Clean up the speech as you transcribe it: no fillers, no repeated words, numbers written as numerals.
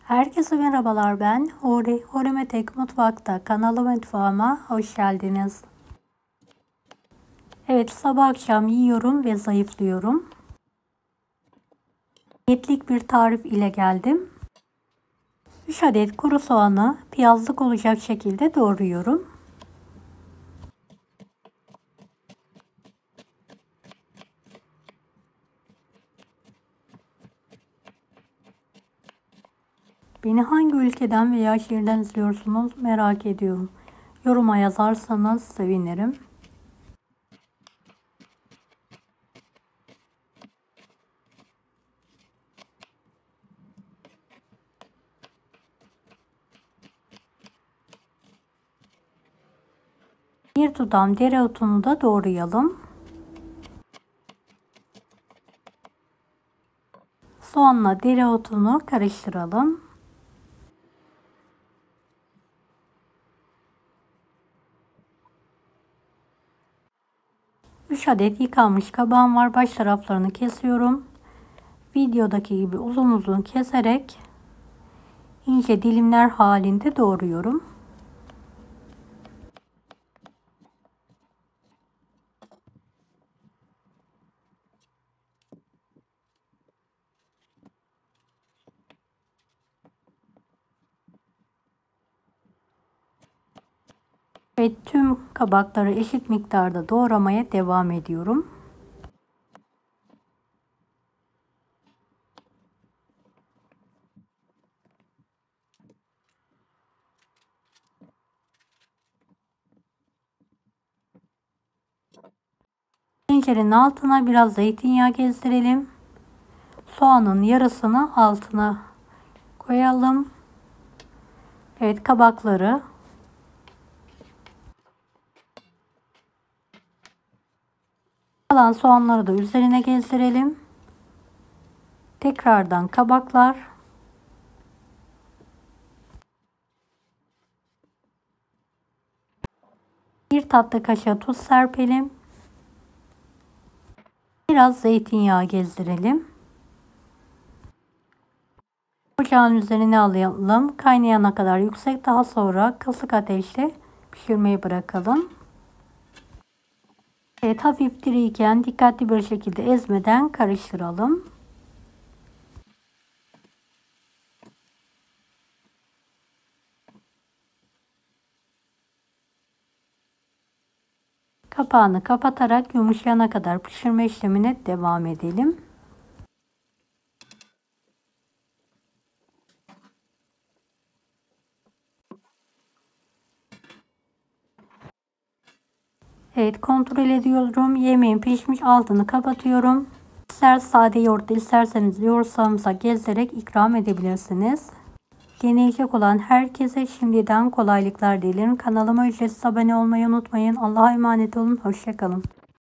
Herkese merhabalar, ben Huri. Huri Tek Mutfak'ta mutfağıma hoş geldiniz. Evet, sabah akşam yiyorum ve zayıflıyorum. Diyetlik bir tarif ile geldim. 3 adet kuru soğanı piyazlık olacak şekilde doğruyorum. Beni hangi ülkeden veya şehirden izliyorsunuz merak ediyorum. Yoruma yazarsanız sevinirim. Bir tutam dereotunu da doğrayalım. Soğanla dereotunu karıştıralım. Üç adet yıkanmış kabağım var. Baş taraflarını kesiyorum. Videodaki gibi uzun uzun keserek ince dilimler halinde doğruyorum. Ve tüm kabakları eşit miktarda doğramaya devam ediyorum. Tencerenin altına biraz zeytinyağı gezdirelim. Soğanın yarısını altına koyalım. Evet, kabakları kalan soğanları da üzerine gezdirelim. Tekrardan kabaklar. Bir tatlı kaşığı tuz serpelim. Biraz zeytinyağı gezdirelim. Ocağın üzerine alalım. Kaynayana kadar yüksek, daha sonra kısık ateşte pişirmeyi bırakalım. Evet, hafif diriyken dikkatli bir şekilde ezmeden karıştıralım. Kapağını kapatarak yumuşayana kadar pişirme işlemine devam edelim. Evet, kontrol ediyorum. Yemeğin pişmiş, altını kapatıyorum. İster sade yoğurt, isterseniz yoğurt sarımsak gezdirerek ikram edebilirsiniz. Deneyecek olan herkese şimdiden kolaylıklar dilerim. Kanalıma ücretsiz abone olmayı unutmayın. Allah'a emanet olun. Hoşça kalın.